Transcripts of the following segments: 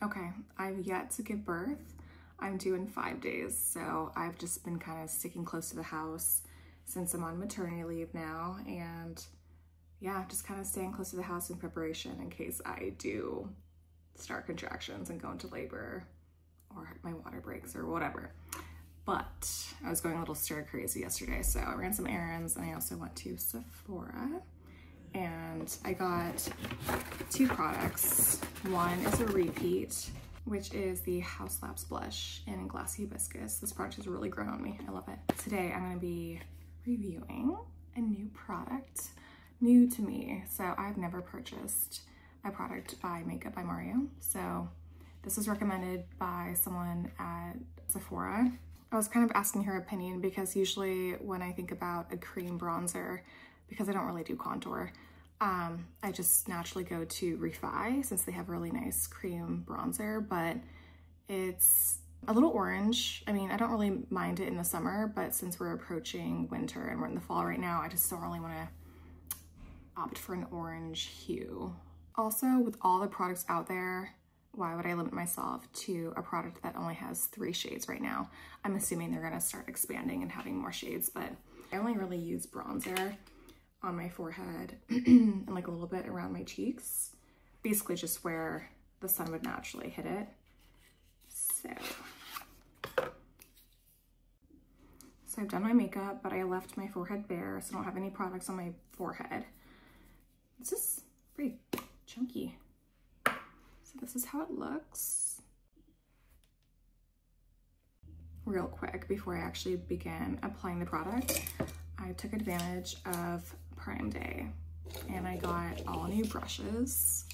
Okay, I've yet to give birth. I'm due in 5 days, so I've just been kind of sticking close to the house since I'm on maternity leave now, and yeah, just kind of staying close to the house in preparation in case I do start contractions and go into labor or my water breaks or whatever. But I was going a little stir crazy yesterday, so I ran some errands and I also went to Sephora and I got 2 products. One is a repeat, which is the Haus Labs blush in Glass Hibiscus. This product has really grown on me. I love it. Today I'm going to be reviewing a new product, new to me. So I've never purchased a product by Makeup by Mario. So this was recommended by someone at Sephora. I was kind of asking her opinion because usually when I think about a cream bronzer, because I don't really do contour, I just naturally go to Refy since they have really nice cream bronzer, but it's a little orange. I mean, I don't really mind it in the summer, but since we're approaching winter and we're in the fall right now, I just don't really want to opt for an orange hue. Also, with all the products out there, why would I limit myself to a product that only has 3 shades right now? I'm assuming they're gonna start expanding and having more shades, but I only really use bronzer on my forehead and like a little bit around my cheeks. Basically just where the sun would naturally hit it. So I've done my makeup, but I left my forehead bare, so I don't have any products on my forehead. This is pretty chunky. So this is how it looks. Real quick, before I actually began applying the product, I took advantage of Prime Day and I got all new brushes.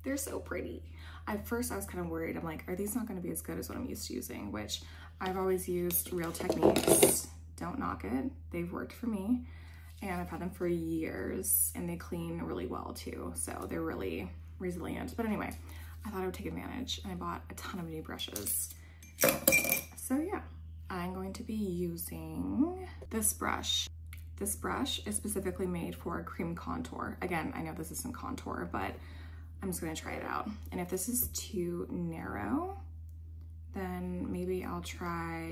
They're so pretty. At first I was kind of worried. I'm like, are these not going to be as good as what I'm used to using? Which I've always used Real Techniques. Don't knock it. They've worked for me and I've had them for years and they clean really well too. So they're really resilient. But anyway, I thought I would take advantage and I bought a ton of new brushes. So yeah, I'm going to be using this brush. This brush is specifically made for cream contour. Again, I know this isn't contour, but I'm just gonna try it out. And if this is too narrow, then maybe I'll try,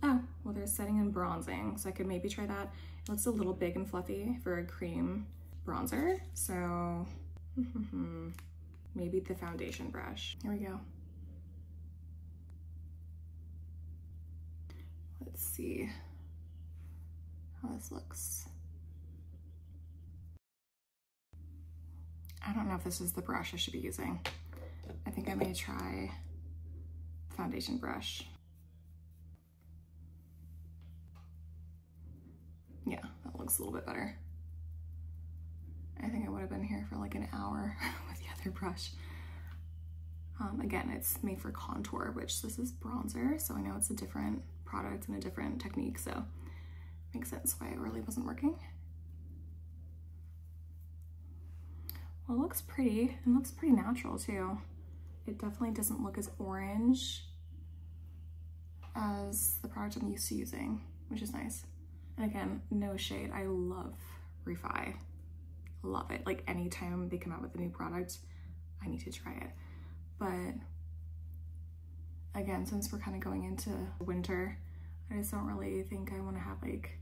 oh, well there's setting and bronzing. So I could maybe try that. It looks a little big and fluffy for a cream bronzer. So maybe the foundation brush. Here we go. Let's see how this looks. I don't know if this is the brush I should be using. I think I may try foundation brush. Yeah, that looks a little bit better. I think I would have been here for like an hour with the other brush. Again, it's made for contour, which this is bronzer, so I know it's a different product and a different technique, so makes sense why it really wasn't working. Well, it looks pretty. It looks pretty natural too. It definitely doesn't look as orange as the product I'm used to using, which is nice. And again, no shade. I love Refy. Love it. Like anytime they come out with a new product, I need to try it. But again, since we're kind of going into winter, I just don't really think I want to have like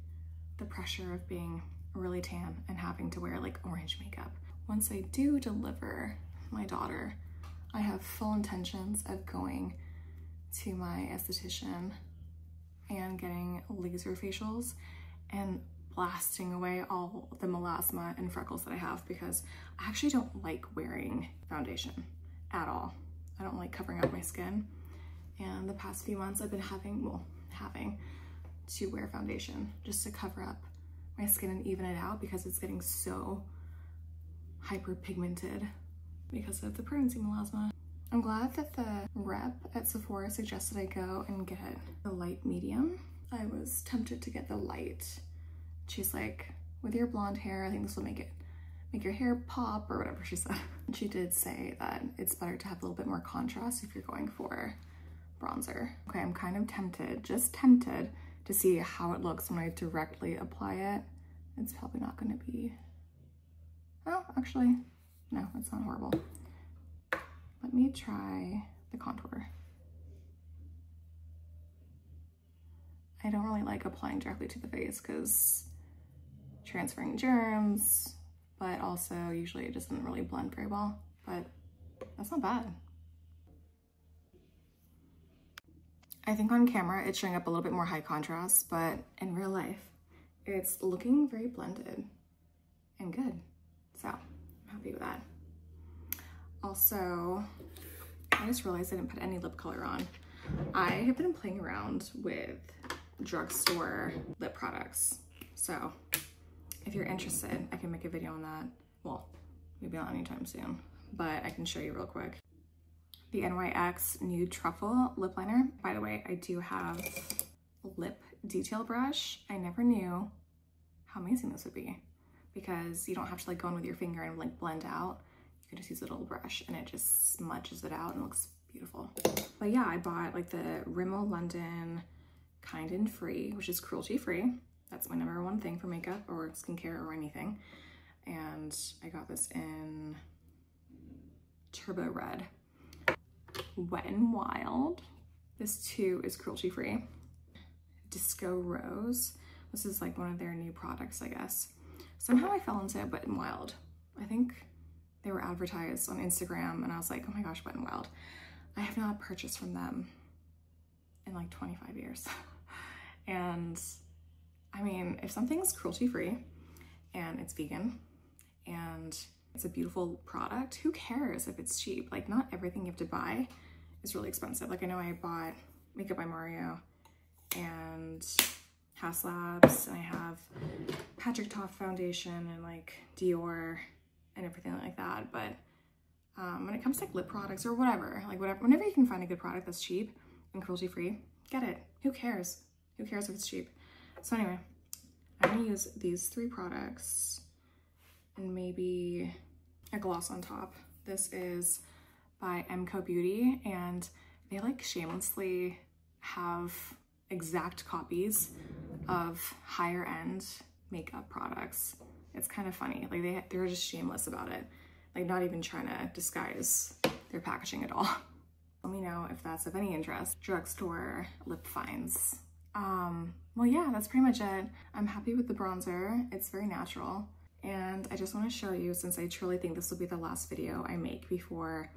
the pressure of being really tan and having to wear like orange makeup. Once I do deliver my daughter, I have full intentions of going to my esthetician and getting laser facials and blasting away all the melasma and freckles that I have, because I actually don't like wearing foundation at all. I don't like covering up my skin. And the past few months I've been having to wear foundation just to cover up my skin and even it out, because it's getting so hyperpigmented because of the pregnancy melasma. I'm glad that the rep at Sephora suggested I go and get the light medium. I was tempted to get the light. She's like, with your blonde hair, I think this will make your hair pop, or whatever she said. She did say that it's better to have a little bit more contrast if you're going for bronzer. Okay, I'm kind of tempted, just tempted to see how it looks when I directly apply it. It's probably not gonna be actually, no, it's not horrible. Let me try the contour. I don't really like applying directly to the face because transferring germs, but also usually it doesn't really blend very well, but that's not bad. I think on camera it's showing up a little bit more high contrast, but in real life it's looking very blended and good. So I'm happy with that. Also, I just realized I didn't put any lip color on. I have been playing around with drugstore lip products. So if you're interested, I can make a video on that. Well, maybe not anytime soon, but I can show you real quick. The NYX Nude Truffle Lip Liner. By the way, I do have a lip detail brush. I never knew how amazing this would be because you don't have to like go in with your finger and like blend out. You can just use a little brush and it just smudges it out and looks beautiful. But yeah, I bought like the Rimmel London Kind and Free, which is cruelty free. That's my #1 thing for makeup or skincare or anything. And I got this in Turbo Red. Wet n Wild. This too is cruelty free. Disco Rose. This is like one of their new products, I guess. Somehow I fell into Wet n Wild. I think they were advertised on Instagram and I was like, oh my gosh, Wet n Wild. I have not purchased from them in like 25 years. And I mean, if something's cruelty free and it's vegan and it's a beautiful product, who cares if it's cheap? Like not everything you have to buy is really expensive. Like I know I bought Makeup by Mario and House Labs and I have Patrick Ta foundation and like Dior and everything like that. But when it comes to like lip products or whatever, like whenever you can find a good product that's cheap and cruelty free, get it. Who cares? Who cares if it's cheap? So anyway, I'm gonna use these 3 products and maybe a gloss on top. This is by MCO Beauty and they like shamelessly have exact copies of higher end makeup products. It's kind of funny. Like they're just shameless about it. Like not even trying to disguise their packaging at all. Let me know if that's of any interest. Drugstore lip finds. Well, yeah, that's pretty much it. I'm happy with the bronzer. It's very natural. And I just want to show you, since I truly think this will be the last video I make before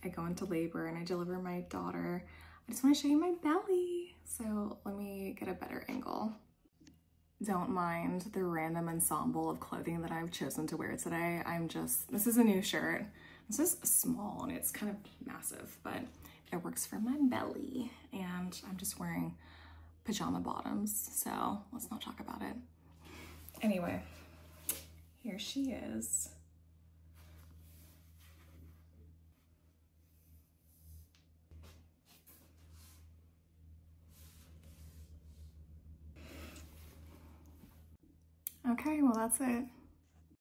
I go into labor and I deliver my daughter, I just want to show you my belly. So let me get a better angle. Don't mind the random ensemble of clothing that I've chosen to wear today. This is a new shirt. This is small and it's kind of massive, but it works for my belly. And I'm just wearing pajama bottoms, so let's not talk about it. Anyway, here she is. Okay, well that's it.